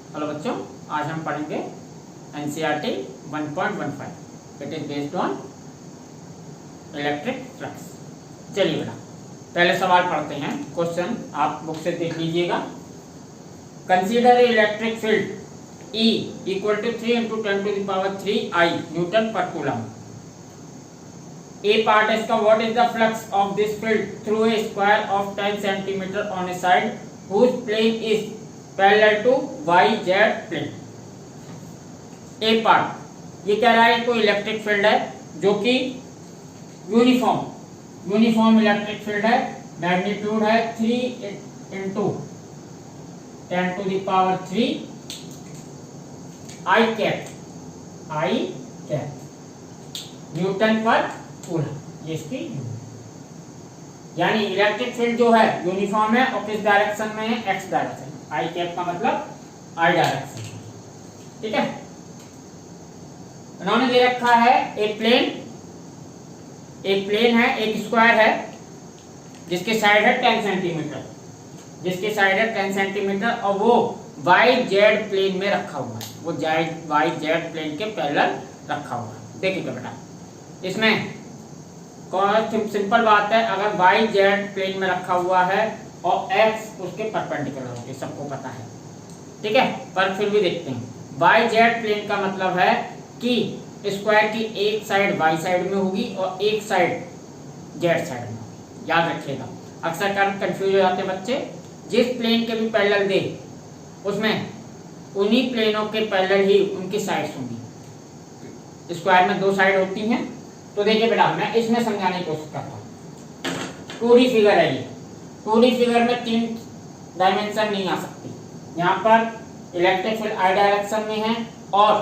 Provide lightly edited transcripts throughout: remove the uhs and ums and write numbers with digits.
Hello बच्चों, आज हम पढ़ेंगे NCERT 1.15। It is based on electric flux. चलिए बेटा, पहले सवाल पढ़ते हैं। क्वेश्चन आप बुक से देख लीजिएगा। Consider electric field E equal to 3 × 10⁻³ newton per coulomb. A part इसका, what is the flux of this field through a square of 10 centimetre on a side whose plane is parallel to YZ plane. A part ये कह रहा है कोई electric field है जो कि uniform electric field है। मैग्नीट्यूड है 3 × 10⁻³ I cap Newton per coulomb. ये इसकी यानी इलेक्ट्रिक फील्ड जो है यूनिफॉर्म है और किस डायरेक्शन में है? X direction. आई कैप का मतलब आई डायरेक्शन। ठीक है, उन्होंने दे रखा है एक प्लेन है, एक स्क्वायर है जिसके साइड है 10 सेंटीमीटर और वो YZ प्लेन में रखा हुआ है। वो YZ प्लेन के पैरेलल रखा हुआ है। देखिएगा बेटा, इसमें सिंपल बात है, अगर YZ प्लेन में रखा हुआ है और X उसके परपेंडिकुलर होगी, सबको पता है। ठीक है, पर फिर भी देखते हैं। YZ प्लेन का मतलब है कि स्क्वायर की एक साइड Y साइड में होगी और एक साइड Z साइड में होगी। याद रखिएगा, अक्सर कंफ्यूज हो जाते हैं बच्चे। जिस प्लेन के भी पैरेलल दे उसमें उन्हीं प्लेनों के पैरेलल ही उनकी साइड्स होंगी। स्क्वायर में 2 साइड होती हैं। तो देखिए बेटा, मैं इसमें समझाने की कोशिश करता हूँ। 2D फिगर है ये। 2D फिगर में 3 डायमेंशन नहीं आ सकती। यहाँ पर इलेक्ट्रिक फील्ड आई डायरेक्शन में है और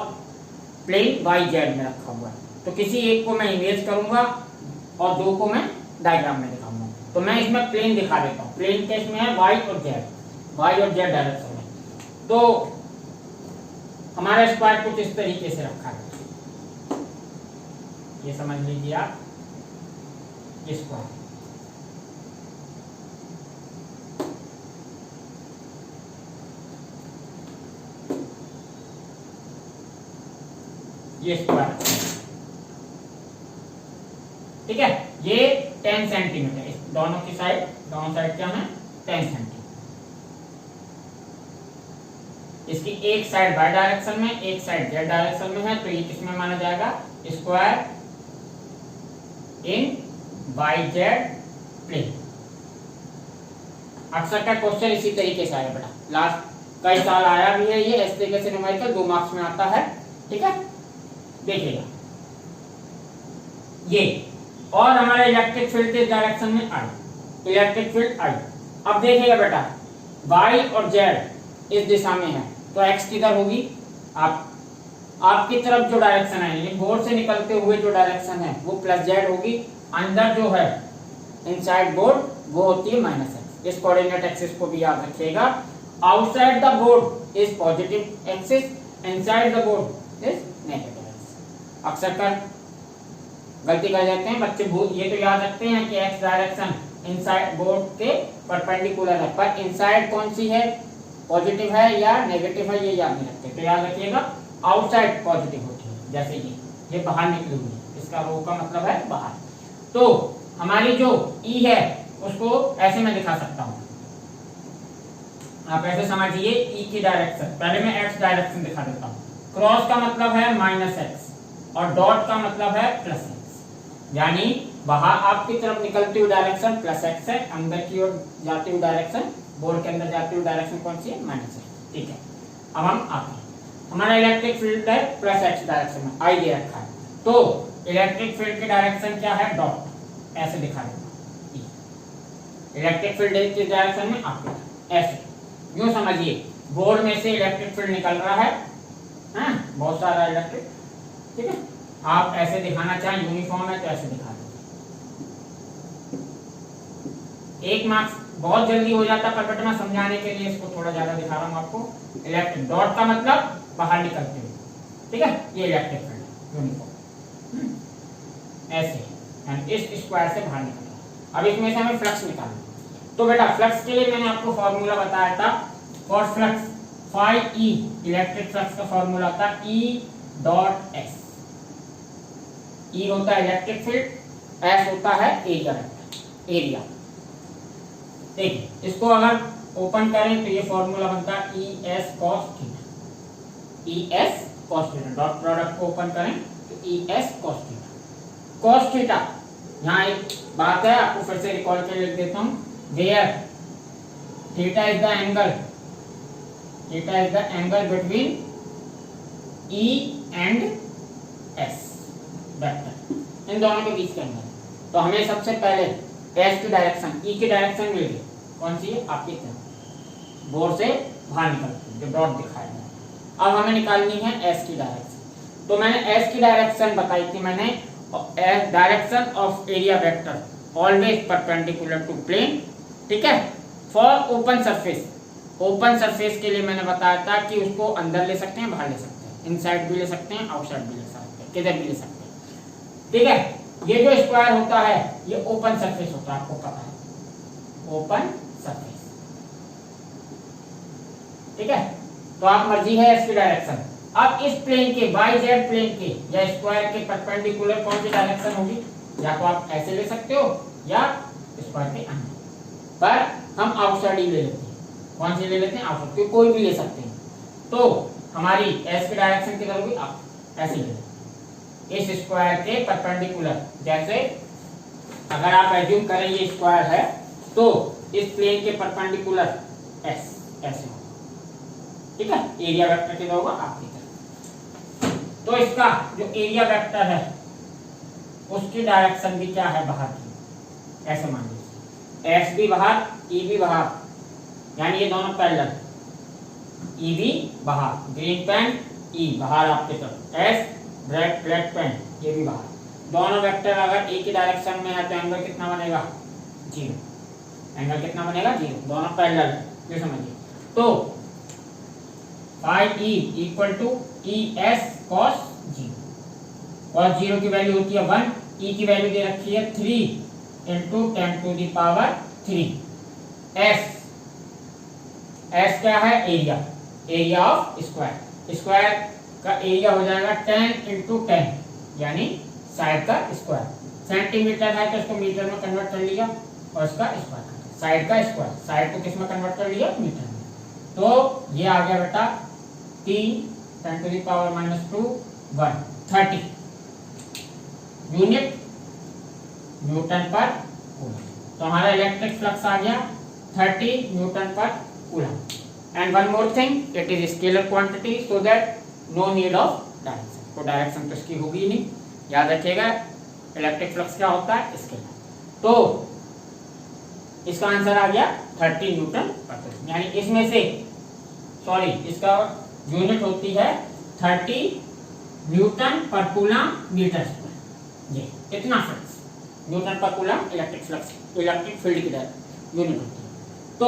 प्लेन YZ में रखा हुआ है। तो किसी एक को मैं इमेज करूंगा और 2 को मैं डायग्राम में दिखाऊंगा। तो मैं इसमें प्लेन दिखा देता हूँ। प्लेन केस में है Y और Z डायरेक्शन में। तो हमारा स्क्वायर कुछ इस तरीके से रखा है। ये समझ लीजिए आप, स्क्वायर। ये स्क्वायर, ठीक है। ये 10 सेंटीमीटर, दोनों साइड क्या है? 10 सेंटीमीटर। इसकी एक साइड Y डायरेक्शन में, एक साइड Z डायरेक्शन में है। तो ये किसमें माना जाएगा? स्क्वायर इन YZ प्लेन। अक्सर का क्वेश्चन इसी तरीके से आया बेटा, लास्ट कई साल आया भी है ये। इस तरीके से न्यूमेरिकल 2 मार्क्स में आता है। ठीक है, देखिएगा ये। और हमारा इलेक्ट्रिक फील्ड के डायरेक्शन में आई, इलेक्ट्रिक फील्ड आई। अब देखिएगा बेटा, Y और Z इस दिशा में है तो X किधर होगी? आपकी तरफ जो डायरेक्शन है, यानी बोर्ड से निकलते हुए जो डायरेक्शन है वो +Z होगी। अंदर जो है इनसाइड बोर्ड वो होती है -X। इस कोऑर्डिनेट एक्सिस को भी याद रखिएगा। Outside the board is positive axis, inside the board is negative axis. अक्सर कर गलती कर जाते हैं बच्चे, ये तो याद रखते हैं कि X डायरेक्शन इनसाइड बोर्ड के परपेंडिकुलर है, पर इनसाइड कौन सी है? पॉजिटिव है या नेगेटिव है, ये याद नहीं रखते। तो याद रखिएगा, आउटसाइड पॉजिटिव होती है। जैसे ये बाहर निकली हुई है, इसका रो का मतलब है बाहर। तो हमारी जो E है उसको ऐसे मैं दिखा सकता हूं। आप ऐसे समझिए, E की डायरेक्शन, पहले मैं X डायरेक्शन दिखा देता हूं। क्रॉस का मतलब है -X और डॉट का मतलब है +X। यानी बाहर आपकी तरफ निकलती हुई डायरेक्शन +X है, अंदर की ओर जाती हुई डायरेक्शन, बोर्ड के अंदर जाती हुई डायरेक्शन कौन सी है? -X। ठीक है, अब हम आते हैं। हमारा इलेक्ट्रिक फील्ड है +X डायरेक्शन में, आई दे रखा है। तो इलेक्ट्रिक फील्ड की डायरेक्शन क्या है? डॉट। ऐसे दिखा देता हूं। इलेक्ट्रिक फील्ड की डायरेक्शन में आपके ऐसे यूं समझिए, बोर्ड में से इलेक्ट्रिक फील्ड निकल रहा है, बहुत सारा इलेक्ट्रिक। ठीक है, आप ऐसे दिखाना चाहें, यूनिफॉर्म है तो ऐसे दिखा दो। 1 मार्क्स बहुत जल्दी हो जाता है, पर मैं समझाने के लिए इसको थोड़ा ज्यादा दिखा रहा हूं आपको। इलेक्ट्रिक डॉट का मतलब बाहर निकलते हुए। ठीक है, ये इलेक्ट्रिक फील्ड यूनिफॉर्म ऐसे इस स्क्वायर से बाहर निकल रहा है। अब इसमें से हमें फ्लक्स निकालना। तो बेटा, फ्लक्स के लिए मैंने आपको फॉर्मूला बताया था। For flux phi E electric flux का फॉर्मूला होता है ई डॉट एस। ई होता है इलेक्ट्रिक फील्ड, एस होता है एरिया वेक्टर, एरिया। देखिए इसको अगर ओपन करें तो ये फॉर्मूला बनता है ई एस कॉस थीटा, ई S cos theta. Dot product को ओपन करें तो ई S cos theta. Cos theta, यहाँ एक बात है आपको फिर से रिकॉल कर लिख देता हूँ, where theta is the angle, theta is the angle between E and S vector, इन दोनों के बीच का एंगल। तो हमें सबसे पहले एस की डायरेक्शन, ई की डायरेक्शन मिल गई, कौन सी है आपकी तरफ, बोर्ड से बाहर निकलती जो डॉट दिखाया है। अब हमें निकालनी है एस की डायरेक्शन। तो मैंने एस की डायरेक्शन बताई थी, मैंने direction of area vector always perpendicular to plane, ठीक है। For open surface, open surface के लिए मैंने बताया था कि उसको अंदर ले सकते हैं, बाहर ले सकते हैं, इनसाइड भी ले सकते हैं, आउटसाइड भी ले सकते हैं, किधर भी ले सकते हैं, ठीक है। ये जो स्क्वायर होता है ये ओपन सरफेस होता है, आपको पता है, ओपन सरफेस, ठीक है। तो आप मर्जी है इसकी डायरेक्शन। अब इस प्लेन के वाई जेड प्लेन के या स्क्वायर के परपेंडिकुलर कौन सी डायरेक्शन होगी, या तो आप ऐसे ले सकते हो या स्क्वायर के अंदर, पर हम आउटसाइड ही ले लेते हैं। कौन सी ले लेते हैं, आउटसाइड, कोई भी ले सकते हैं। तो हमारी एस की डायरेक्शन किधर होगी, आप ऐसे ले लेते इस स्क्वायर के परपेंडिकुलर। जैसे अगर आप एज्यूम करें ये स्क्वायर है तो इस प्लेन के परपेंडिकुलर एस ऐसे होगा, ठीक है। एरिया वेक्टर किधर होगा, आपकी तरफ। तो इसका जो एरिया वेक्टर है उसकी डायरेक्शन भी क्या है, बाहर की, ऐसे मान लीजिए एस भी बाहर, ई भी बाहर, यानी ये दोनों पैरेलल, ई भी बाहर, ग्रीन पेन ई बाहर आपकी तरफ, एस ब्लैक पेन ये भी बाहर। दोनों वेक्टर अगर एक ही डायरेक्शन में है तो एंगल कितना बनेगा, जीरो। एंगल कितना बनेगा, जीरो, दोनों पैरेलल है, ये समझिए। तो phi E equal to E S cos zero. Cos zero की वैल्यू होती है 1, ई की वैल्यू दे रखी है 3 into 10 to the power 3। S क्या है, area, area of square. Square का एरिया हो जाएगा 10 इंटू 10, यानी साइड का स्क्वायर। सेंटीमीटर है तो इसको मीटर में कन्वर्ट कर लिया और इसका स्क्वायर, साइड का स्क्वायर, साइड को किस में कन्वर्ट कर लिया, मीटर में। तो ये आ गया बेटा 3 10 to the power -2 1 30 unit newton per coulomb. तो हमारा इलेक्ट्रिक फ्लक्स आ गया 30 newton per coulomb. And one more thing, it is scalar quantity, so that no need of direction. तो डायरेक्शन तो इसकी होगी ही नहीं, याद रखिएगा। इलेक्ट्रिक फ्लक्स क्या होता है, स्केलर। तो इसका आंसर आ गया 30 न्यूटन पर सेकंड, यानी इसमें से सॉरी इसका यूनिट होती है 30 newton per coulomb metre square. ये कितना flux, newton per coulomb electric flux, electric field की यूनिट होती है। तो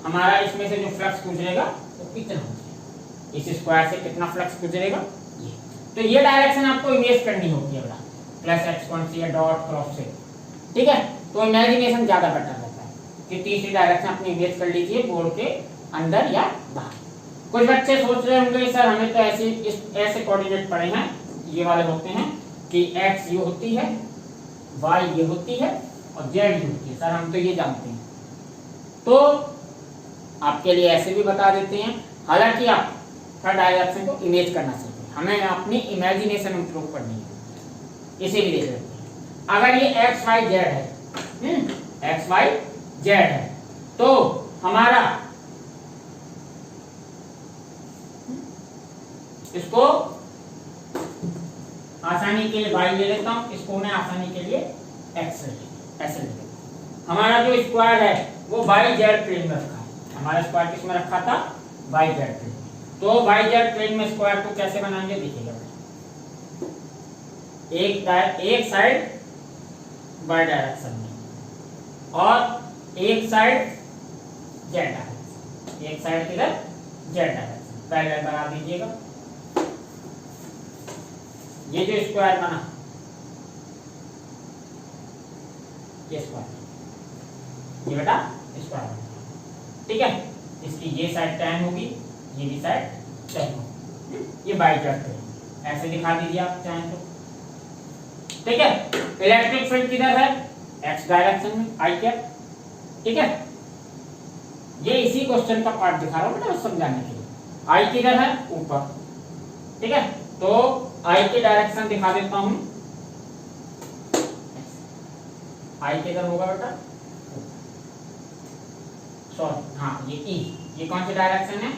हमारा इसमें से जो फ्लक्स गुजरेगा वो कितना होगा, इस स्क्वायर से कितना फ्लक्स गुजरेगा, ये। तो ये डायरेक्शन आपको इमेज करनी होगी है, प्लस एक्स कौन सी है, डॉट क्रॉस से, ठीक है। तो इमेजिनेशन ज्यादा बेटर रहता है कि तीसरी डायरेक्शन अपनी इमेज कर लीजिए बोर्ड के अंदर या बाहर। कुछ बच्चे सोच रहे होंगे सर हमें तो ऐसे कोऑर्डिनेट पड़े हैं, ये वाले होते हैं कि एक्स ये होती है, वाई ये होती है और जेड ये होती है, सर हम तो ये जानते हैं। तो आपके लिए ऐसे भी बता देते हैं, हालांकि आप थर्ड डायरेक्शन को इमेज करना चाहिए, हमें अपनी इमेजिनेशन इंप्रूव करनी है, इसीलिए देख लेते हैं। अगर ये एक्स वाई जेड है, एक्स वाई जेड है, तो हमारा इसको आसानी के लिए वाई ले लेता हूं, इसको मैं आसानी के लिए एक्स ले लेता, ऐसे ले लेता हूं। हमारा जो स्क्वायर है वो वाई जेड प्लेन में रखा है, हमारा स्क्वायर किस में रखा था, वाई जेड प्लेन। तो वाई जेड प्लेन में स्क्वायर को कैसे बनाएंगे, देखिएगा। एक साइड वाई डायरेक्शन में और एक साइड जेड डायरेक्शन, एक साइड किधर, जेड डायरेक्शन, पैरेलल बना दीजिएगा। ये जो स्क्वायर बना, ये स्क्वायर, ये बेटा स्क्वायर बना, ठीक है। इसकी ये साइड tan होगी, ये भी साइड सेम हो, ये बाई जेड प्लेन ऐसे दिखा दीजिए आप चाहें तो। ठीक है, इलेक्ट्रिक फील्ड किधर है, एक्स डायरेक्शन में, आई कैप। ठीक है, ये इसी क्वेश्चन का पार्ट दिखा रहा हूं बेटा समझाने के लिए। आई किधर है, ऊपर। ठीक है, तो आई की डायरेक्शन दिखा देता हूं। आई किधर होगा बेटा, सॉरी हाँ ये ई, ये कौन सी डायरेक्शन है,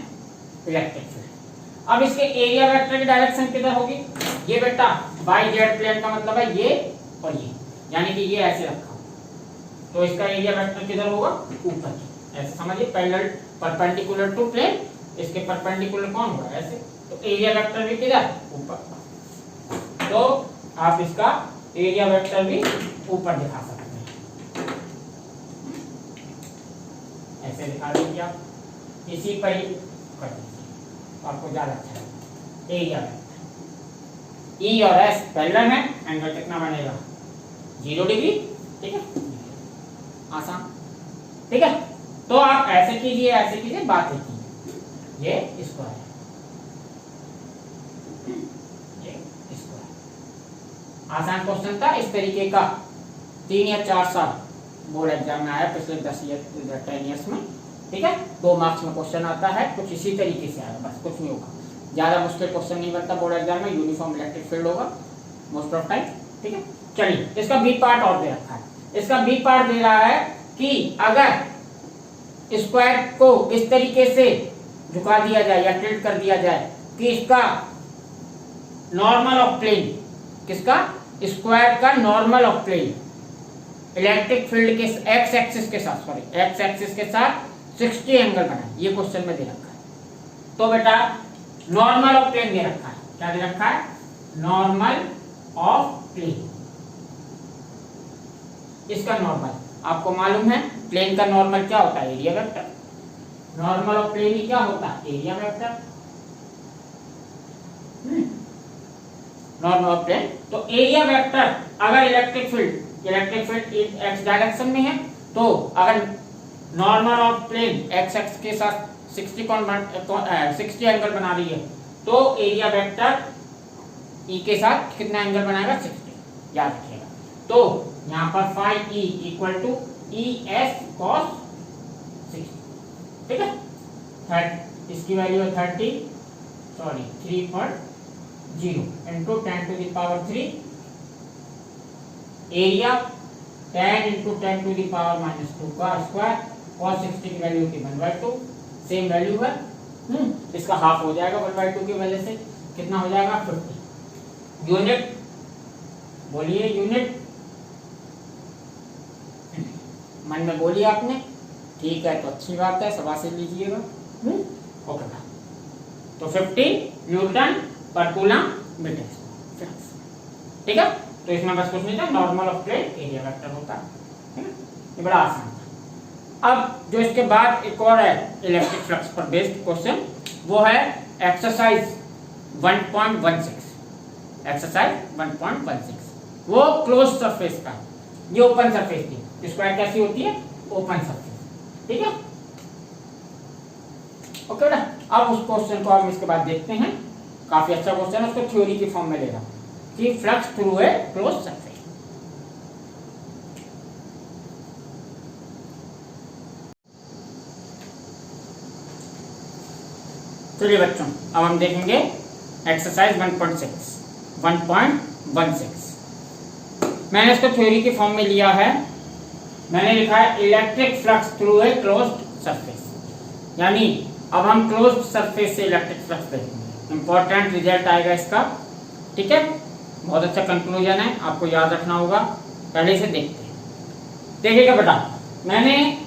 इलेक्ट्रिक फील्ड। अब इसके एरिया वेक्टर की डायरेक्शन किधर होगी, ये बेटा बाई जेड प्लेन का मतलब है ये और ये, यानी कि ये ऐसे रखा, तो इसका एरिया वेक्टर किधर होगा, ऊपर। ऐसे समझिए, पैरेलल परपेंडिकुलर टू प्लेन, इसके परपेंडिकुलर कौन होगा, ऐसे, तो एरिया वेक्टर भी किधर, ऊपर। तो आप इसका एरिया वेक्टर भी ऊपर दिखा सकते हैं, ऐसे दिखा दीजिए आप, इसी पर ही कर दीजिए, आपको ज्यादा अच्छा है। एरिया वेक्टर ई और एस पैरेलल है, एंगल कितना बनेगा, 0 डिग्री। ठीक है, आसान। ठीक है, तो आप ऐसे कीजिए, ऐसे कीजिए, बात कीजिए, ये इसको है, ये इसको है। आसान क्वेश्चन था, इस तरीके का 3 या 4 साल बोर्ड एग्जाम में आया पिछले 10 ईयर्स में। ठीक है, 2 मार्क्स में क्वेश्चन आता है, कुछ इसी तरीके से आएगा, बस कुछ नहीं होगा, ज्यादा मुश्किल क्वेश्चन नहीं बनता बोर्ड एग्जाम में। यूनिफॉर्म इलेक्ट्रिक फील्ड होगा मोस्ट ऑफ टाइम। ठीक है, चलिए इसका बी पार्ट और दे रखा है। इसका बी पार्ट दे रहा है कि अगर स्क्वायर को इस तरीके से झुका दिया जाए या टिल्ट कर दिया जाए कि इसका नॉर्मल ऑफ प्लेन, किसका, स्क्वायर का normal of plane electric field के एक्स एक्सिस के साथ, सॉरी एक्स एक्सिस के साथ 60 एंगल बनाए, ये क्वेश्चन में दे रखा है। तो बेटा नॉर्मल ऑफ प्लेन दे रखा है, क्या दे रखा है, नॉर्मल ऑफ प्लेन। इसका नॉर्मल आपको मालूम है, प्लेन का नॉर्मल क्या होता है, area vector. Normal of plane ही क्या होता है, area vector. Normal of plane, तो एरिया वेक्टर अगर इलेक्ट्रिक फील्ड एक्स डायरेक्शन में है, तो अगर normal of plane X X के साथ 60 एंगल बना रही है, तो एरिया वेक्टर ई के साथ कितना एंगल बनाएगा, 60, याद रखिएगा। तो यहाँ पर phi E equal to E S cos 60। ठीक है, इसकी वैल्यू है 3.0 into 10 to the power 3, area 10 into 10 to the power -2 का स्क्वायर, cos 60 की वैल्यू थी 1/2, सेम वैल्यू है। इसका हाफ हो जाएगा 1/2 की वजह से, कितना हो जाएगा, 50 यूनिट। बोलिए यूनिट, मन में बोलिए आपने, ठीक है, तो अच्छी बात है, शाबाशी लीजिएगा। ओके, तो 50 न्यूटन पर कूलम मीटर। ठीक है, तो इसमें बस कुछ नहीं था, normal of plain area vector होता है। ठीक है, ये बड़ा आसान था। अब जो इसके बाद एक और है इलेक्ट्रिक फ्लक्स पर बेस्ड क्वेश्चन, वो है एक्सरसाइज 1.16। एक्सरसाइज 1.16 वो क्लोज सरफेस का, ये ओपन सरफेस थी। स्क्वायर कैसी होती है, ओपन सरफेस। ठीक है, ओके ना। अब उस क्वेश्चन को हम इसके बाद देखते हैं, काफी अच्छा क्वेश्चन है, उसको थ्योरी की फॉर्म में लेगा कि फ्लक्स थ्रू ए क्लोज सरफेस। चलिए बच्चों, अब हम देखेंगे एक्सरसाइज 1.16। मैंने इसको थ्योरी की फॉर्म में लिया है। मैंने लिखा है electric flux through a closed surface, यानी अब हम क्लोज्ड सरफेस से इलेक्ट्रिक फ्लक्स देखेंगे। इंपॉर्टेंट रिजल्ट आएगा इसका। ठीक है, बहुत अच्छा कंक्लूजन है, आपको याद रखना होगा। पहले से देखते हैं, देखिएगा बेटा, मैंने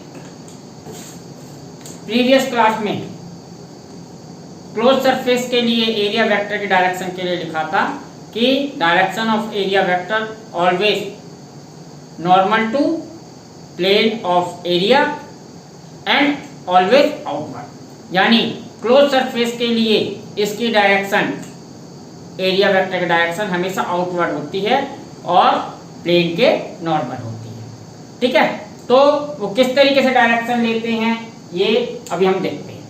प्रीवियस क्लास में क्लोज सरफेस के लिए एरिया वेक्टर की डायरेक्शन के लिए लिखा था कि direction of area vector always normal to plane of area and always outward, यानी क्लोज सरफेस के लिए इसकी डायरेक्शन, एरिया वेक्टर की डायरेक्शन हमेशा आउटवर्ड होती है और प्लेन के नॉर्मल होती है। ठीक है, तो वो किस तरीके से डायरेक्शन लेते हैं ये अभी हम देखते हैं।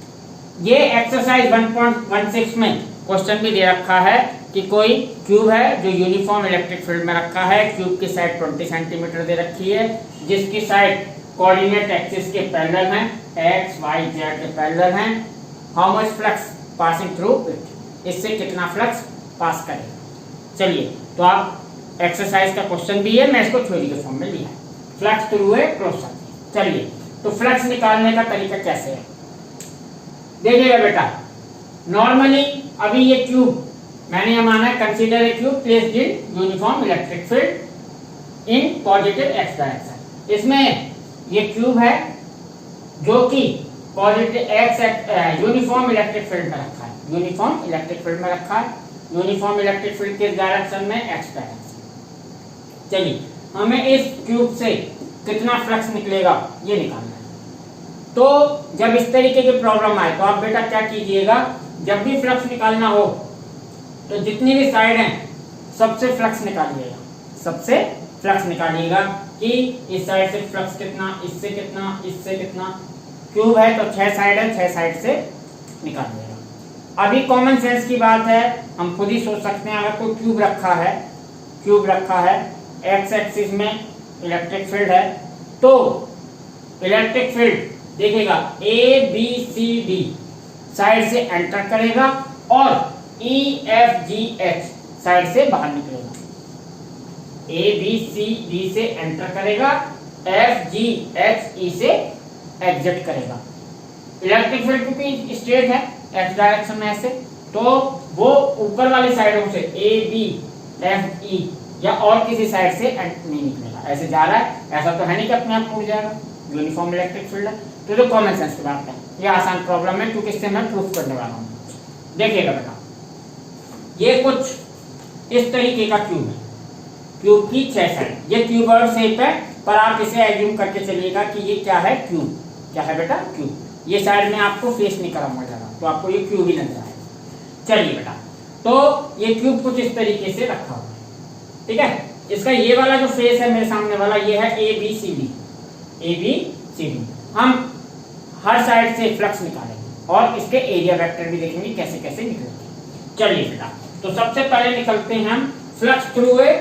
ये एक्सरसाइज 1.16 में क्वेश्चन भी दे रखा है कि कोई क्यूब है जो यूनिफॉर्म इलेक्ट्रिक फील्ड में रखा है, क्यूब की साइड 20 सेंटीमीटर दे रखी है, जिसकी साइड कोऑर्डिनेट एक्सिस के पैरेलल हैं, एक्स वाई जेड के पैरेलल हैं। How much flux passing through it, इससे कितना फ्लक्स पास करेगा। चलिए, तो आप एक्सरसाइज का क्वेश्चन भी है, मैं इसको थ्योरी के फॉर्म में लिया है, फ्लक्स थ्रू ए क्रॉस सर्किट। चलिए, तो फ्लक्स निकालने का तरीका कैसे है देखिएगा बेटा। नॉर्मली अभी ये क्यूब मैंने यह माना है, consider a cube placed in uniform electric field in positive x direction. इसमें ये क्यूब है जो कि positive x uniform electric field में रखा है, यूनिफॉर्म इलेक्ट्रिक फील्ड में रखा है। यूनिफॉर्म इलेक्ट्रिक फील्ड किस डायरेक्शन में, एक्स डायरेक्शन। चलिए, हमें इस क्यूब से कितना फ्लक्स निकलेगा ये निकालना है। तो जब इस तरीके की प्रॉब्लम आए तो आप बेटा क्या कीजिएगा, जब भी फ्लक्स निकालना हो तो जितनी भी साइड हैं सबसे फ्लक्स निकालिएगा, सबसे फ्लक्स निकालिएगा कि इस साइड से फ्लक्स कितना, इससे कितना, इससे कितना। क्यूब है तो 6 साइड है, 6 साइड से निकालिएगा। अभी कॉमन सेंस की बात है, हम खुद ही सोच सकते हैं, अगर कोई क्यूब रखा है एक्स एक्सिस में इलेक्ट्रिक फील्ड है, तो इलेक्ट्रिक फील्ड देखिएगा A B C D side से एंटर करेगा और E F G H side से बाहर निकलेगा। ए बी सी डी से एंटर करेगा, एफ जी एच ई से एग्जिट करेगा। इलेक्ट्रिक फील्ड क्योंकि स्ट्रेट है एक्स डायरेक्शन में ऐसे, तो वो ऊपर वाली साइडों से ए बी एफ ई या और किसी साइड से नहीं निकलेगा, ऐसे जा रहा है। ऐसा तो है नहीं कि अपने आप मुड़ जाएगा, यूनिफॉर्म इलेक्ट्रिक फील्ड है। तो जो कॉमन सेंस की बात है, ये आसान प्रॉब्लम है क्योंकि इससे मैं प्रूफ करने वाला हूँ। देखिएगा बेटा, ये कुछ इस तरीके का क्यूब है, क्यूब की 6 साइड, ये क्यूबॉइड शेप है, पर आप इसे एज्यूम करके चलिएगा कि ये क्या है, क्यूब। क्या है बेटा, क्यूब। ये साइड में आपको फेस नहीं करा हुआ जाएगा, तो आपको ये क्यूब ही नजर आएगा। चलिए बेटा, तो ये क्यूब कुछ इस तरीके से रखा हुआ है, ठीक है। इसका ये वाला जो फेस है मेरे सामने वाला, ये है A B C D, A B C D. हम हर साइड से फ्लक्स निकालेंगे और इसके एरिया वेक्टर भी देखेंगे कैसे कैसे निकलेंगे। चलिए बेटा, तो सबसे पहले निकलते हैं हम flux through a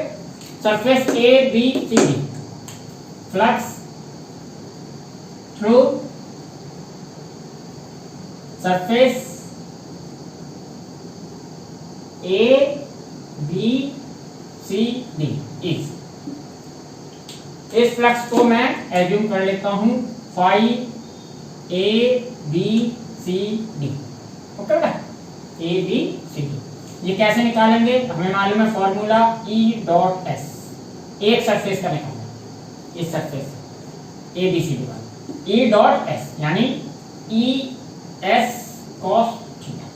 surface A B C D. Flux through surface A B C D is, इस फ्लक्स को मैं एज्यूम कर लेता हूं phi A B C D. Okay बेटा, ए बी सी डी। ये कैसे निकालेंगे, हमें मालूम है फॉर्मूला E डॉट एस, एक सरफेस का निकालना है, इस surface A B C D वाला E डॉट एस यानी E S cos theta.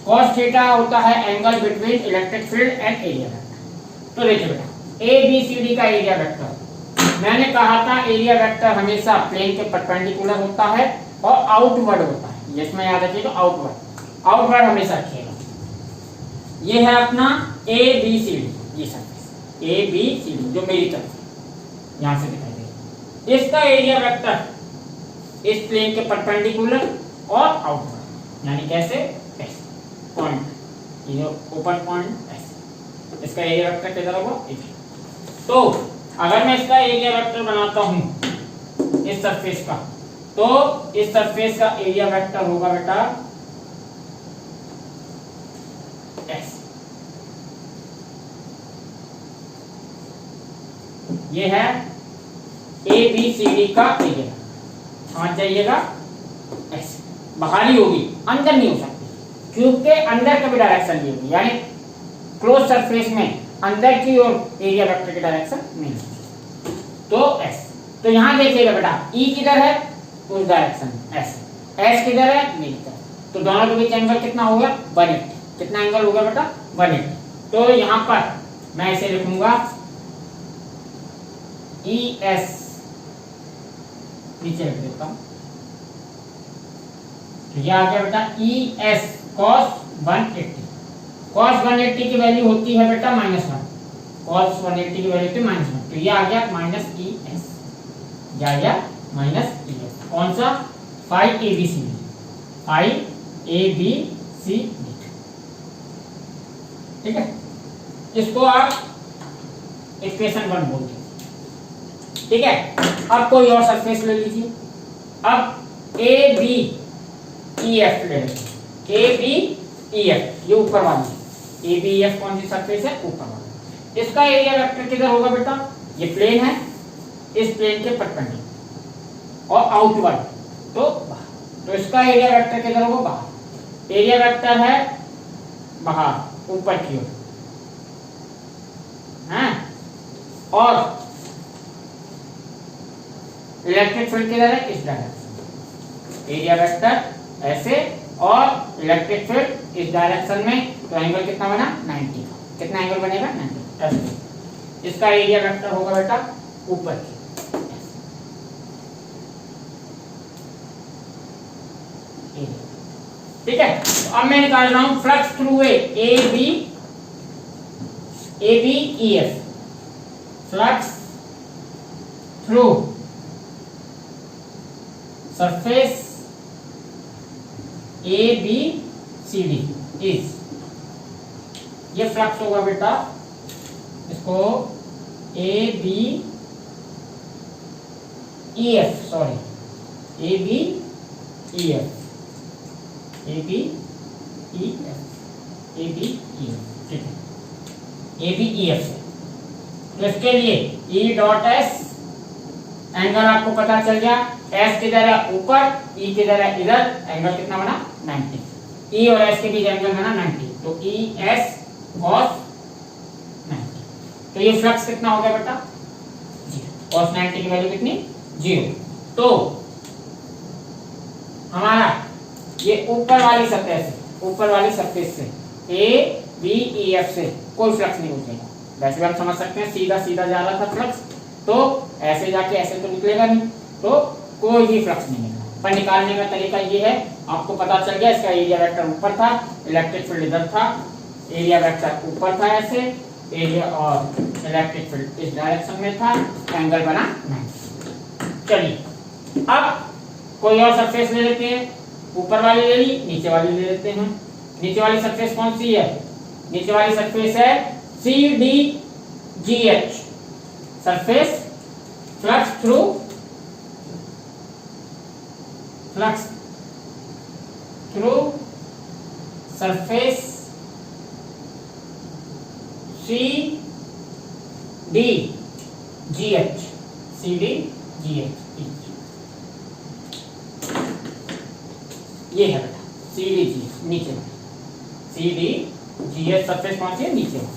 Cos theta होता है angle between electric field and area vector. तो देखिए बेटा, ए बी सी डी का एरिया वेक्टर, मैंने कहा था एरिया वेक्टर हमेशा प्लेन के परपेंडिकुलर होता है और आउटवर्ड होता है, इसमें याद रखिएगा आउटवर्ड हमेशा रखिएगा। ये है अपना ए बी सी डी, ये surface A B C D जो मेरी तरफ यहां से दिखाई दे, इसका एरिया वेक्टर इस प्लेन के परपेंडिकुलर और आउटवर्ड, यानी कैसे, ऐसे पॉइंट, ये ओपन पॉइंट ऐसे, इसका एरिया वेक्टर किधर होगा, इधर। तो अगर मैं इसका एरिया वेक्टर बनाता हूं इस सरफेस का, तो इस सरफेस का एरिया वेक्टर होगा बेटा S। ये है ए बी सी डी का एरिया, समझ जाइएगा। S बाहरी होगी, अंदर नहीं हो सकती, क्यूब के अंदर का भी डायरेक्शन नहीं होगी, यानी क्लोज सरफेस में अंदर की ओर एरिया वेक्टर की डायरेक्शन नहीं है। तो S, तो यहां देखिएगा बेटा E किधर है, उस डायरेक्शन में S किधर है, नीचे तरफ। तो दोनों के बीच एंगल कितना हो गया, 180। कितना एंगल हो गया बेटा, 180। तो यहां पर मैं इसे लिखूंगा ES, नीचे लिख देता हूं, तो यह आ गया बेटा ES cos 180। cos 180 की वैल्यू होती है बेटा -1, cos 180 की वैल्यू होती है -1, तो ये आ गया -ES, या -ES। कौन सा, phi A B C D, phi A B C D. ठीक है, इसको आप इक्वेशन 1 बोलते हैं। ठीक है, अब कोई और सरफेस ले लीजिए। अब ए बी ई एफ ले लीजिए। ए बी ई एफ, ये ऊपर वाली ए बी ई एफ कौन सी सरफेस है? ऊपर वाली। इसका एरिया वेक्टर किधर होगा बेटा? ये प्लेन है, इस प्लेन के परपेंडिकुलर और आउटवर्ड, तो बाहर। तो इसका एरिया वेक्टर किधर होगा? बाहर। एरिया वेक्टर है बाहर, ऊपर की ओर है। और इलेक्ट्रिक फील्ड किधर है? इस डायरेक्शन। एरिया वेक्टर ऐसे और इलेक्ट्रिक फील्ड इस डायरेक्शन में, तो एंगल कितना बना? 90 का। कितना एंगल बनेगा? 90 ऐसे। इसका एरिया वेक्टर होगा बेटा ऊपर की। ठीक है, तो अब मैं निकाल रहा हूं flux through A B E F. Flux through surface A B C D is, ये फ्लक्स होगा बेटा, इसको A B E F, sorry A B E F, A B E F, A B E F. ठीक है, A B E F से, तो इसके लिए ई डॉट एस एंगल आपको पता चल गया। एस किधर है? ऊपर, ई किधर है? इधर। एंगल कितना बना? 90। ई और एस के बीच एंगल बना 90, तो ई एस कॉस 90। तो ये फ्लक्स कितना हो गया बेटा? 0। कॉस 90 की वैल्यू कितनी? 0। तो हमारा ये ऊपर वाली सतह से, ऊपर वाली सरफेस से ए बी ई एफ से कोई फ्लक्स नहीं उठेगा। वैसे भी हम समझ सकते हैं सीधा सीधा जा रहा था फ्लक्स, तो ऐसे जाके ऐसे तो निकलेगा नहीं, तो कोई भी फ्लक्स नहीं निकला। पर निकालने का तरीका ये है, आपको पता चल गया इसका एरिया वेक्टर ऊपर था, इलेक्ट्रिक फील्ड इधर था, एरिया वेक्टर ऊपर था ऐसे, एरिया और इलेक्ट्रिक फील्ड इस डायरेक्शन में था, एंगल बना 90। चलिए अब कोई और सरफेस ले लेते हैं। ऊपर वाली ले ली, नीचे वाली ले लेते हैं। नीचे वाली सरफेस कौन सी है? नीचे वाली सरफेस है C D G H. Surface flux through surface C D G H, C D G H, ये है बेटा सी डी जी, नीचे में C D G H surface कौन सी है? नीचे में।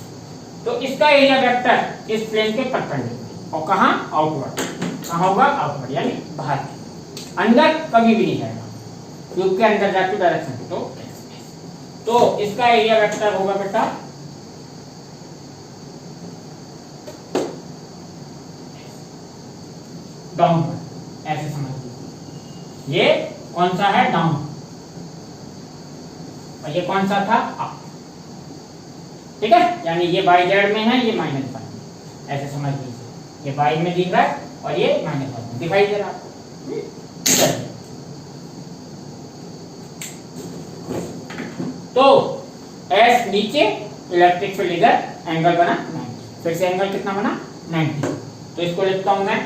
तो इसका एरिया वेक्टर इस प्लेन के परपेंडिकुलर और कहां? आउटवर्ड। कहां होगा? आउटवर्ड, यानी बाहर। अंदर कभी भी नहीं जाएगा, ट्यूब के अंदर जाती डायरेक्शन। तो इसका एरिया वेक्टर होगा बेटा डाउनवर्ड, ऐसे समझ लीजिए। ये कौन सा है? डाउन, और ये कौन सा था? अप। ठीक है, यानी ये बाई जेड में है, ये माइनस बाई में, ऐसे समझ लीजिए। ये बाई में दिख रहा है और ये माइनस बाई में दिखाई दे रहा है। तो एस नीचे, इलेक्ट्रिक फील्ड इधर, एंगल बना 90। फिर से एंगल कितना बना? 90। तो इसको लिखता हूं मैं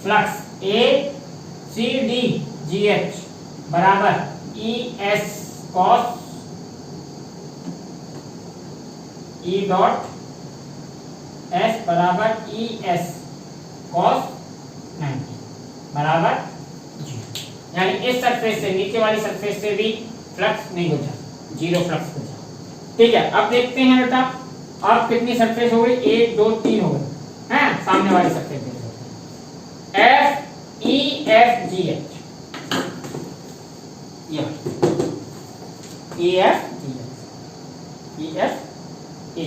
फ्लक्स ए सी डी जी एच बराबर ई एस कॉस ई डॉट एस बराबर ई एस कॉस 90 बराबर 0। यानी इस सरफेस से, नीचे वाली सरफेस से भी फ्लक्स नहीं होता, 0 फ्लक्स होता। ठीक है, अब देखते हैं बेटा अब कितनी सरफेस हो गई? 1 2 3 हो गई हैं। सामने वाली surface F E F G H, ये E F G H, E F A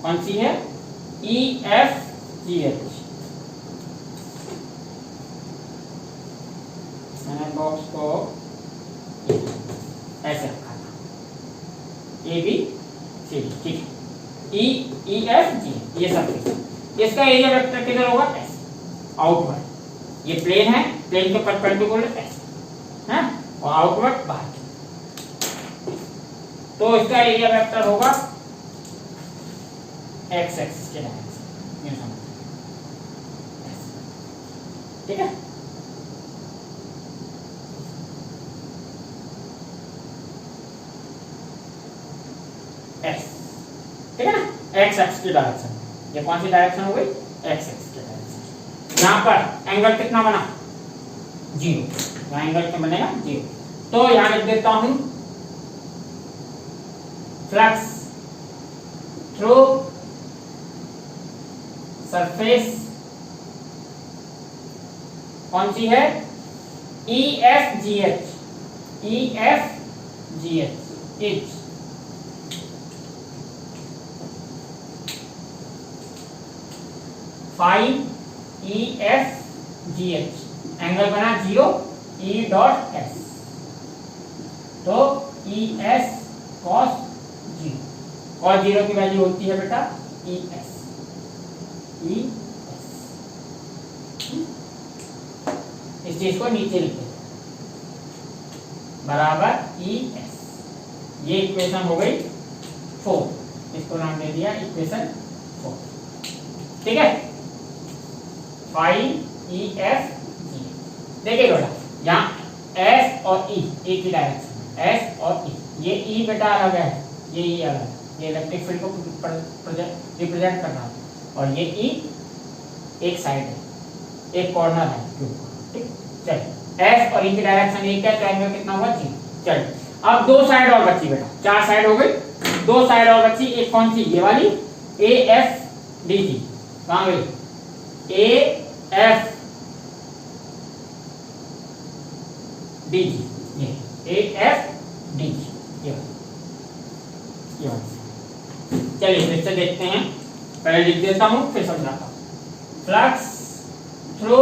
कौन सी है? E F G H. मैंने बॉक्स को ऐसे रखा था, ए बी सी डी। ठीक है, ई एफ जी, ये सरफेस। इसका एरिया वेक्टर किधर होगा? S, outward. ये प्लेन है, प्लेन के परपेंडिकुलर एस। है, और आउटवर्ड बाहर की। तो इसका एरिया वेक्टर होगा एक्स एक्सिस के डायरेक्शन, ये समझ, ठीक है। एक्स, ठीक है ना, एक्स एक्स की डायरेक्शन, ये कौन सी डायरेक्शन हो गई, एक्स एक्स की डायरेक्शन। यहाँ पर एंगल कितना बना, 0, यहाँ एंगल क्या बनेगा, 0। तो यहाँ लिख देता हूं फ्लक्स थ्रू सरफेस कौन सी है, E F G H, E F G H is five E F G H, angle बना 0, ई डॉट एस, तो ई एस कॉस 0, कॉस 0 की वैल्यू होती है बेटा ई एस, ई एस। इस चीज को नीचे लिखे बराबर ई एस, ये इक्वेशन हो गई 4, इसको नाम दे दिया इक्वेशन 4, ठीक है। फाइव ई एफ जी, देखिए बेटा यहाँ एस और ई, एक ही डायरेक्शन, एस और ई, ये ई बेटा अलग है, ये ई अलग है, ये इलेक्ट्रिक फील्ड को रिप्रेजेंट कर रहा है, और ये ई एक साइड है, एक कॉर्नर है, ठीक। चलिए एस और ई की डायरेक्शन एक है, तो एंगल कितना होगा, 0। चलिए अब दो साइड और बची बेटा, 4 साइड हो गई, 2 साइड और बची, एक कौन सी, ये वाली ए एफ डी जी, कहाँ गई, ए एफ डी जी, ये ए एफ डी जी, ये चलिए फिर से देखते हैं, पहले लिख देता हूं फिर समझाता हूं। Flux through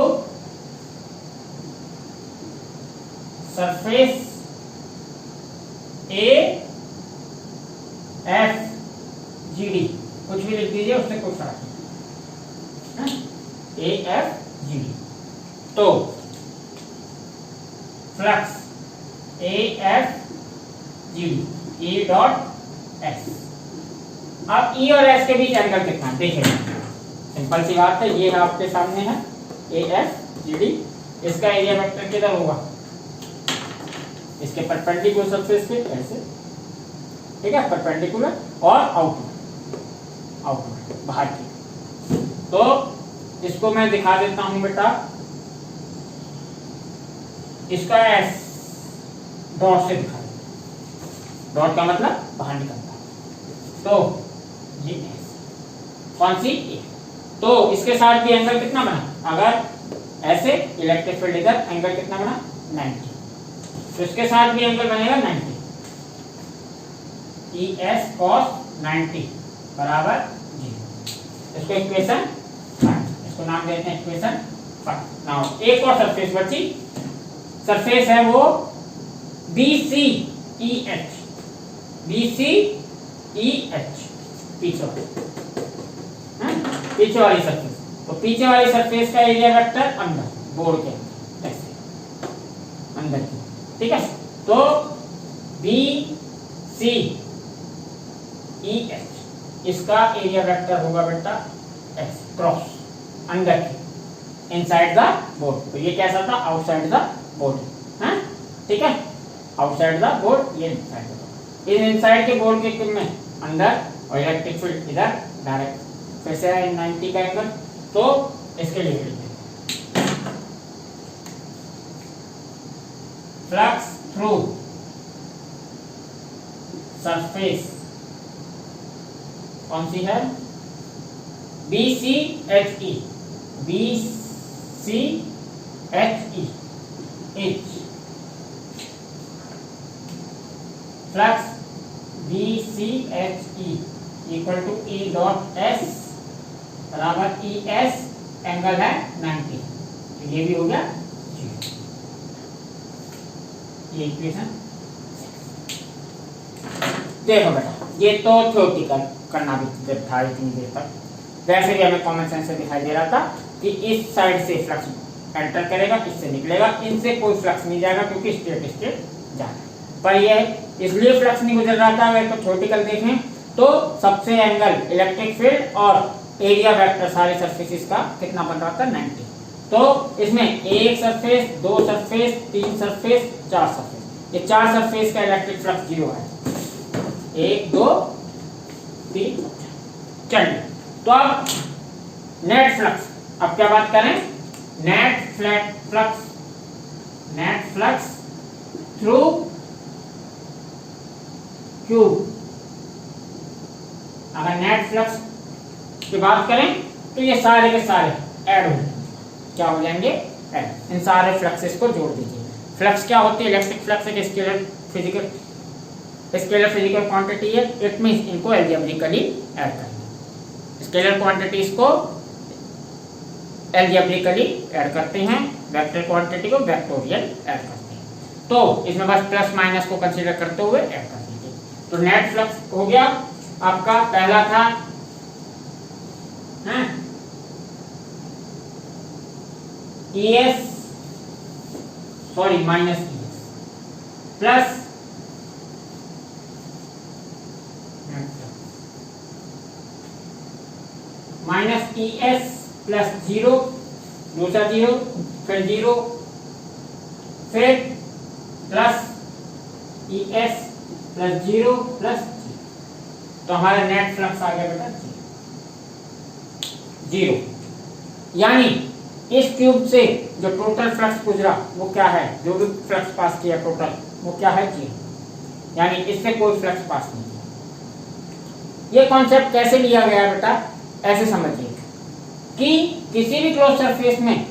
surface A F G D, कुछ भी लिख दीजिए, उससे कोई फर्क नहीं, ए एफ जी डी। तो flux A F G D, E dot S. अब ई और एस के बीच एंगल कितना है, देखिए सिंपल सी बात है, ये आपके सामने है ए एफ जी डी, इसका एरिया वेक्टर किधर होगा, इसके परपेंडिकुलर सरफेस पे ऐसे, ठीक है, परपेंडिकुलर और आउटवर्ड, आउटवर्ड बाहर की। तो इसको मैं दिखा देता हूं बेटा, इसका एस डॉट से दिखा देता, डॉट का मतलब बाहर निकलता है, तो ये एस कौन सी ए, तो इसके साथ भी एंगल कितना बना, अगर ऐसे इलेक्ट्रिक फील्ड इधर, एंगल कितना बना 90, तो इसके साथ भी एंगल बनेगा 90, ई एस कॉस 90 बराबर 0। इसको इक्वेशन 5, इसको नाम देते हैं इक्वेशन 5। नाउ एक और सरफेस बची, सरफेस है वो B C E H, B C E H, पीछे वाली सरफेस, तो पीछे वाली सरफेस का एरिया वेक्टर अंदर बोर्ड के अंदर ऐसे अंदर की, ठीक है। तो बी सी ई एच, इसका एरिया वेक्टर होगा बेटा एस, क्रॉस अंदर की, इनसाइड द बोर्ड, तो ये कैसा था, आउटसाइड द बोर्ड, है, ठीक है, आउटसाइड द बोर्ड, ये इनसाइड द बोर्ड, इस इनसाइड के बोर्ड के में अंदर, और इलेक्ट्रिक फील्ड इधर डायरेक्ट, फिर से 90 का एंगल, तो इसके लिए फ्लक्स थ्रू सरफेस कौन सी है, B C H E, B C H E H, flux B C H E equal to E dot S बराबर ई एस, एंगल है 90, तो ये भी हो गया 0, ये इक्वेशन। देखो बेटा, ये तो थ्योरेटिकल करना भी था इतनी देर तक, वैसे भी हमें कॉमन सेंस से दिखाई दे रहा था कि इस साइड से फ्लक्स एंटर करेगा, इससे निकलेगा, इनसे कोई फ्लक्स नहीं जाएगा क्योंकि स्ट्रेट स्ट्रेट जा रहा है। पर यह इसलिए फ्लक्स नहीं गुजर रहा था, अगर तो थ्योरेटिकल देखें तो सबसे एंगल इलेक्ट्रिक फील्ड और एरिया वेक्टर सारे सरफेसेस का कितना बन रहा था 90। तो इसमें एक सरफेस, दो सरफेस, तीन सरफेस, चार सरफेस, ये चार सरफेस का इलेक्ट्रिक फ्लक्स 0 है। 1 2 3 चलिए, तो अब नेट फ्लक्स, अब क्या बात करें, नेट फ्लक्स थ्रू क्यूब। अगर नेट फ्लक्स की बात करें तो ये सारे के सारे ऐड हो जाएंगे, क्या हो जाएंगे, ऐड। इन सारे फ्लक्सेस को जोड़ दीजिए। फ्लक्स क्या होती है, इलेक्ट्रिक फ्लक्स एक स्केलर फिजिकल क्वांटिटी है, इट मींस इनको एल्जेब्रिकली ऐड करना। स्केलर क्वांटिटीज को एल्जेब्रिकली ऐड करते हैं, वेक्टर क्वांटिटी को वेक्टोरियल ऐड करते हैं। तो इसमें बस प्लस माइनस को कंसीडर करते हुए ऐड कर दीजिए। तो नेट फ्लक्स हो गया आपका, पहला था ES sorry minus ES plus minus ES plus 0, दूसरा 0, फिर 0, फिर प्लस ES प्लस 0 प्लस 0। तो हमारा नेट फ्लक्स आ गया बेटा 0। यानी इस ट्यूब से जो टोटल फ्लक्स गुजरा वो क्या है, जो भी फ्लक्स पास किया टोटल वो क्या है 0, यानी इससे कोई फ्लक्स पास नहीं किया। ये कॉन्सेप्ट कैसे लिया गया बेटा, ऐसे समझिए कि किसी भी क्लोज सरफेस में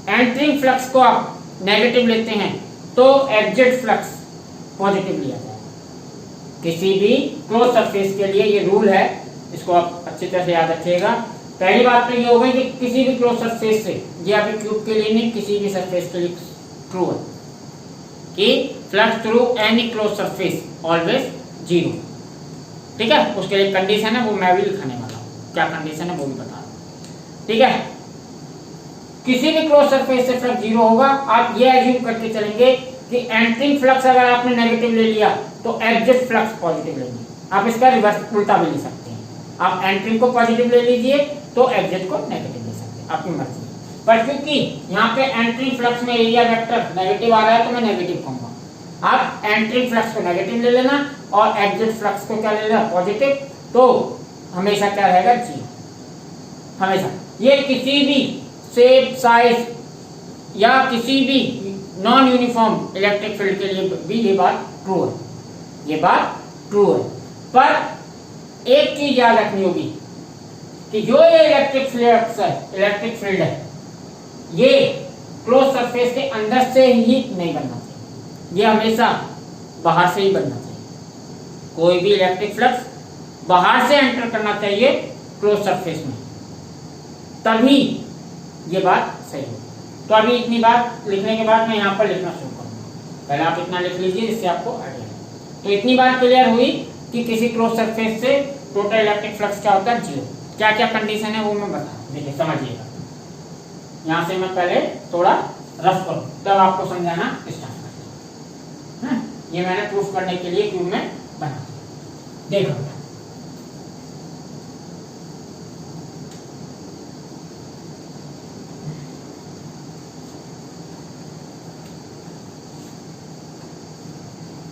एंट्रिंग फ्लक्स को आप नेगेटिव लेते हैं तो एग्जिट फ्लक्स पॉजिटिव लिया जाएगा। किसी भी क्लोज सरफेस के लिए ये रूल है, इसको आप अच्छी तरह से याद रखिएगा। पहली बात तो ये हो गई कि किसी भी क्लोज सरफेस से, ये अभी ट्यूब के लिए नहीं, किसी भी सरफेस के लिए ट्रू है कि flux through any close surface always 0। ठीक है, उसके लिए कंडीशन है, वो मैं भी लिखाने वाला हूँ, क्या कंडीशन है वो भी बता रहा हूँ। ठीक है, किसी भी क्लोज सरफेस से फ्लक्स 0 होगा। आप ये एज्यूम करके चलेंगे कि एंट्रिंग फ्लक्स अगर आपने नेगेटिव ले लिया तो एग्जिट फ्लक्स पॉजिटिव लेंगे। आप इसका रिवर्स उल्टा भी ले सकते हैं, आप एंट्रिंग को पॉजिटिव ले लीजिए तो एग्जिट को नेगेटिव ले सकते हैं, आपकी मर्जी। पर क्योंकि यहाँ पे एंट्रिंग फ्लक्स में एरिया वेक्टर नेगेटिव आ रहा है तो मैं नेगेटिव कहूंगा। आप एंट्रिंग फ्लक्स को नेगेटिव ले लेना और एग्जिट फ्लक्स को क्या ले लेना, पॉजिटिव। तो हमेशा क्या रहेगा 0, हमेशा। ये किसी भी शेप, साइज या किसी भी नॉन यूनिफॉर्म इलेक्ट्रिक फील्ड के लिए भी ये बात ट्रू है, ये बात ट्रू है। पर एक चीज याद रखनी होगी कि जो ये इलेक्ट्रिक फील्ड है ये क्लोज सरफेस के अंदर से ही नहीं बनना चाहिए, ये हमेशा बाहर से ही बनना चाहिए। कोई भी इलेक्ट्रिक फ्लक्स बाहर से एंटर करना चाहिए क्लोज सरफेस में, तभी ये बात सही है। तो अभी इतनी बात लिखने के बाद मैं यहाँ पर लिखना शुरू करूँगा। पहले आप इतना लिख लीजिए जिससे आपको आइडिया है। तो इतनी बात क्लियर हुई कि किसी क्लोज सरफेस से टोटल इलेक्ट्रिक फ्लक्स क्या होता है 0। क्या क्या कंडीशन है वो मैं बता, देखिए समझिएगा। यहाँ से मैं पहले थोड़ा रफ करूँ तब आपको समझाना स्टार्ट करता हूँ। ये मैंने प्रूफ करने के लिए क्यूब में बना, देखो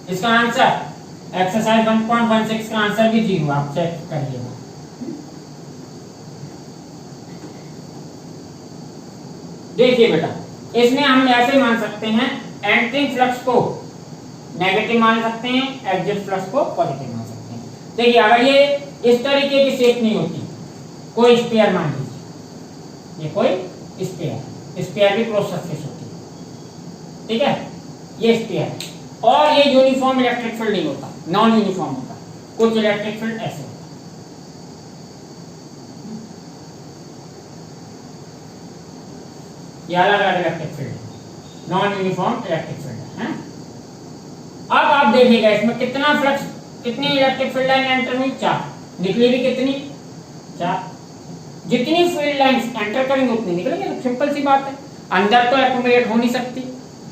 इसका आंसर एक्सरसाइज 1.16 का आंसर भी 0, आप चेक करिएगा। देखिए बेटा, इसमें हम ऐसे मान सकते हैं, एंट्रिंग फ्लक्स को नेगेटिव मान सकते हैं, एग्जिट फ्लक्स को पॉजिटिव मान सकते हैं। देखिए अगर ये इस तरीके की शेप नहीं होती, कोई स्फीयर मान लीजिए, ये कोई स्फीयर भी क्लोज सरफेस होती है, ठीक है, ये स्फीयर है और ये यूनिफॉर्म इलेक्ट्रिक फील्ड नहीं होता, नॉन यूनिफॉर्म होता, कुछ इलेक्ट्रिक फील्ड ऐसे होता। ये अलग अलग electric field, non uniform electric field है। अब आप देखिएगा इसमें कितना फ्लक्स, कितनी इलेक्ट्रिक फील्ड लाइन एंटर हुई, 4, निकली भी कितनी, 4। जितनी फील्ड लाइंस एंटर करेंगे उतनी निकलेंगे, तो सिंपल सी बात है। अंदर तो एक्यूमुलेट हो नहीं सकती,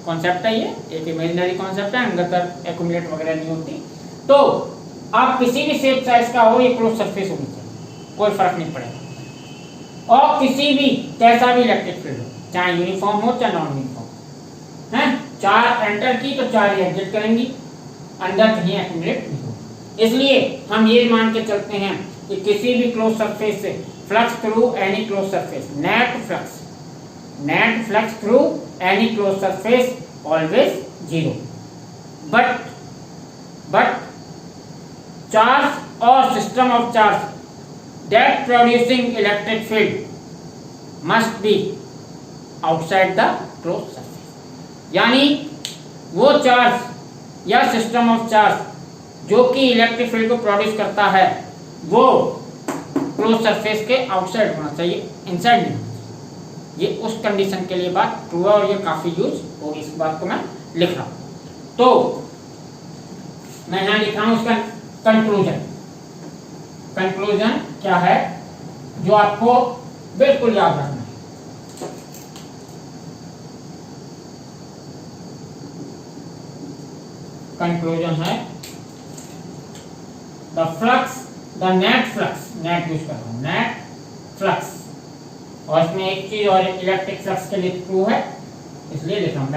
कॉन्सेप्ट है ये, एक इमेजिनरी कॉन्सेप्ट है, अंदर एक्यूमुलेट वगैरह नहीं होती। तो आप किसी भी शेप साइज का हो, ये क्लोज सरफेस होनी चाहिए, कोई फर्क नहीं पड़ेगा। और किसी भी कैसा भी इलेक्ट्रिक फील्ड हो, चाहे यूनिफॉर्म हो चाहे नॉन यूनिफॉर्म है, 4 एंटर की तो 4 एग्जिट करेंगी, अंदर कहीं एक्यूमुलेट नहीं होगी। इसलिए हम ये मान के चलते हैं कि किसी भी क्लोज सरफेस से flux through any close surface, net flux through any close surface always 0, but charge or system of charge that producing electric field must be outside the closed surface। यानी वो चार्ज या system of charge जो कि electric field को produce करता है वो close surface के आउटसाइड होना चाहिए, इनसाइड नहीं। ये उस कंडीशन के लिए बात ट्रू है और ये काफी यूज होगी, इस बात को मैं लिख रहा हूं। तो मैं यहां लिख रहा हूं उसका कंक्लूजन। कंक्लूजन क्या है जो आपको बिल्कुल याद रखना है। कंक्लूजन है the net flux, net use कर रहा हूं, नेट फ्लक्स, और इसमें एक चीज और इलेक्ट्रिक फ्लक्स के लिए ट्रू है इसलिए लिख रहा हूं,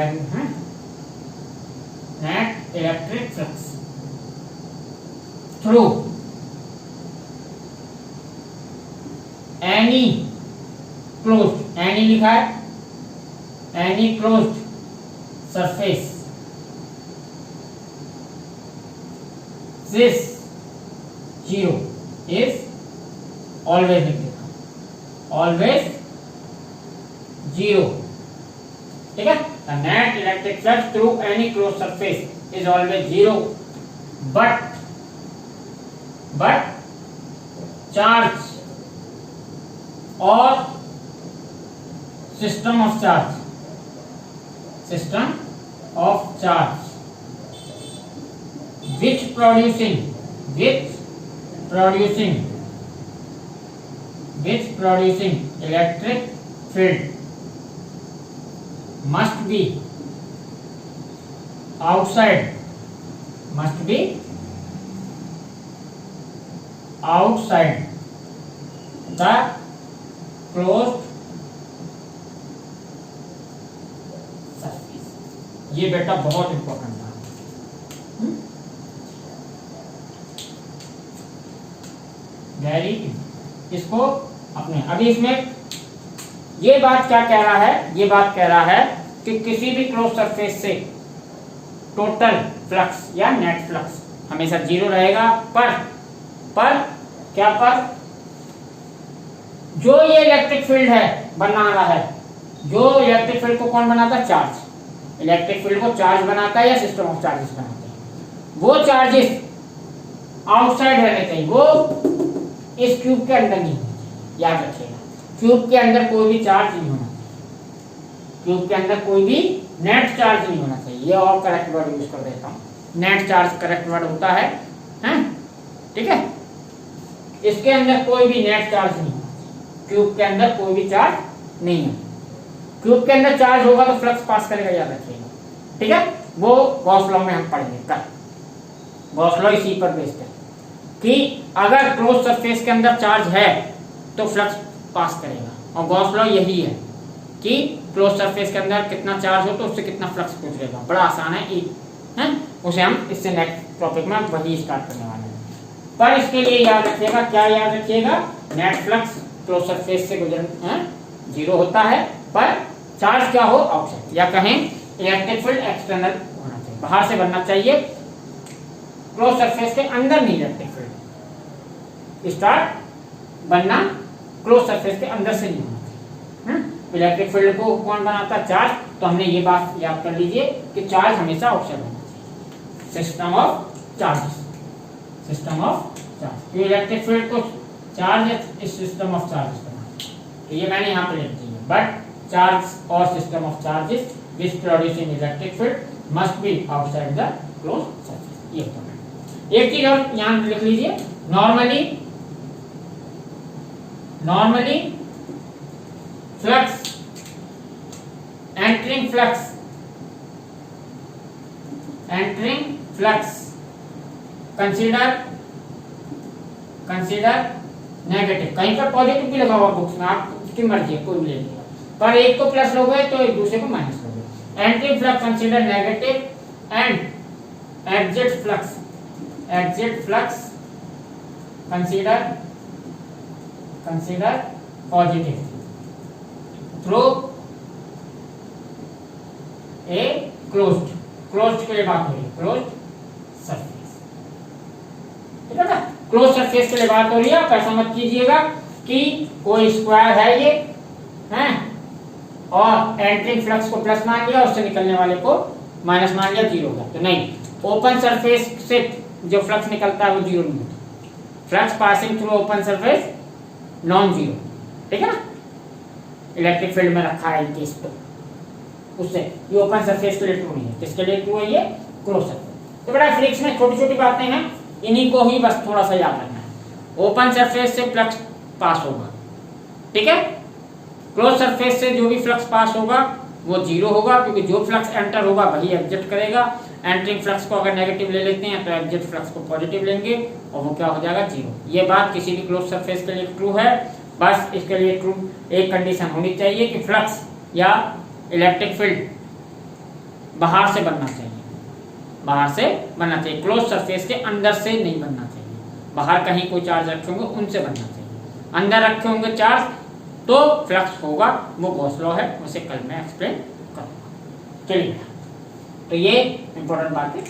net electric flux through any closed, any लिखा है, any closed surface this 0 is always लिख देता हूं, ऑलवेज 0, ठीक है। The net electric flux through any closed surface is always 0, but charge or system of charge which producing electric field must be outside the closed surface। ये बेटा बहुत important है, very, इसको अपने अभी इसमें ये बात क्या कह रहा है, ये बात कह रहा है कि किसी भी क्लोज सरफेस से टोटल फ्लक्स या नेट फ्लक्स हमेशा 0 रहेगा, पर क्या, पर जो ये इलेक्ट्रिक फील्ड है बना रहा है, जो इलेक्ट्रिक फील्ड को कौन बनाता है, चार्ज, इलेक्ट्रिक फील्ड को चार्ज बनाता है या सिस्टम ऑफ चार्जेस बनाते हैं, वो चार्जेस आउटसाइड रहने चाहिए, वो इस क्यूब के अंदर नहीं, याद रखिएगा। क्यूब के अंदर कोई भी चार्ज नहीं होना चाहिए, क्यूब के अंदर कोई भी नेट चार्ज नहीं होना चाहिए, ये और करेक्ट वर्ड यूज कर देता हूं, नेट चार्ज करेक्ट वर्ड होता है, ठीक है। इसके अंदर कोई भी नेट चार्ज नहीं होना चाहिए, क्यूब के अंदर कोई भी चार्ज नहीं है। क्यूब के अंदर चार्ज होगा तो फ्लक्स पास करेगा, याद रखिएगा, ठीक है। वो गॉस लॉ में हम पढ़ेंगे कल, गॉस लॉ इसी पर बेस्ड है कि अगर क्लोज सरफेस के अंदर चार्ज है तो फ्लक्स पास करेगा, और गॉस लॉ यही है कि क्लोज सरफेस के अंदर कितना चार्ज हो तो उससे कितना फ्लक्स पूछेगा, बड़ा आसान है, उसे हम इससे नेक्स्ट टॉपिक में वही स्टार्ट करने वाले हैं। पर इसके लिए याद रखिएगा, क्या याद रखिएगा, नेट फ्लक्स क्लोज सरफेस से गुजर 0 होता है, पर चार्ज क्या हो, आउटसाइड, या कहें इलेक्ट्रिक फील्ड एक्सटर्नल होना चाहिए, बाहर से बनना चाहिए, क्लोज सरफेस के अंदर नहीं इलेक्ट्रिक फील्ड स्टार्ट बनना, क्लोज सरफेस के अंदर से नहीं होना चाहिए। इलेक्ट्रिक फील्ड को कौन बनाता है, चार्ज, तो हमने ये बात याद कर लीजिए कि चार्ज हमेशा आउटसाइड होना चाहिए, सिस्टम ऑफ चार्ज, तो इलेक्ट्रिक फील्ड को चार्ज इस सिस्टम ऑफ चार्जेस बनाना, तो ये मैंने यहाँ पे लिख दी है, बट चार्ज और system of charges which producing electric field must be outside the close surface. ये तो एक चीज और यहाँ लिख लीजिए, normally entering flux consider negative. कहीं पर पॉजिटिव भी लगा हुआ बुक्स में, आपकी मर्जी है, कोई भी ले लीजिए, पर एक को प्लस लोगे तो एक दूसरे को माइनस लोगे। Entering flux consider negative and exit flux consider positive through a closed के लिए बात हो रही है, क्लोज्ड सरफेस, ठीक है ना। क्लोज सरफेस के लिए बात हो रही है। आप ऐसा मत कीजिएगा कि कोई स्क्वायर है ये हैं और एंट्रिंग फ्लक्स को प्लस मान लिया, उससे निकलने वाले को माइनस मान लिया, जीरो होगा। तो नहीं, ओपन सरफेस से जो फ्लक्स निकलता है वो जीरो नहीं होता। Flux passing through open surface non zero, ठीक है ना। इलेक्ट्रिक फील्ड में रखा है केस पे, उससे ये ओपन सरफेस के लिए ट्रू नहीं है। किसके लिए ट्रू है? ये क्लोज सरफेस। तो बड़ा फिजिक्स में छोटी छोटी बातें हैं, इन्हीं को ही बस थोड़ा सा याद रखना है। ओपन सरफेस से फ्लक्स पास होगा, ठीक है। क्लोज सरफेस से जो भी फ्लक्स पास होगा वो जीरो होगा, क्योंकि जो फ्लक्स एंटर होगा वही एग्जिट करेगा। एंटरिंग फ्लक्स को अगर नेगेटिव ले लेते हैं तो एग्जिट फ्लक्स को पॉजिटिव लेंगे और वो क्या हो जाएगा? जीरो। ये बात किसी भी क्लोज सरफेस के लिए ट्रू है। बस इसके लिए ट्रू एक कंडीशन होनी चाहिए कि फ्लक्स या इलेक्ट्रिक फील्ड बाहर से बनना चाहिए, बाहर से बनना चाहिए, क्लोज सरफेस के अंदर से नहीं बनना चाहिए। बाहर कहीं कोई चार्ज रखे होंगे उनसे बनना चाहिए, अंदर रखे होंगे चार्ज तो फ्लक्स होगा, वो गॉस लॉ है, उसे कल मैं एक्सप्लेन करूंगा। चलिए, तो ये इंपॉर्टेंट बात है।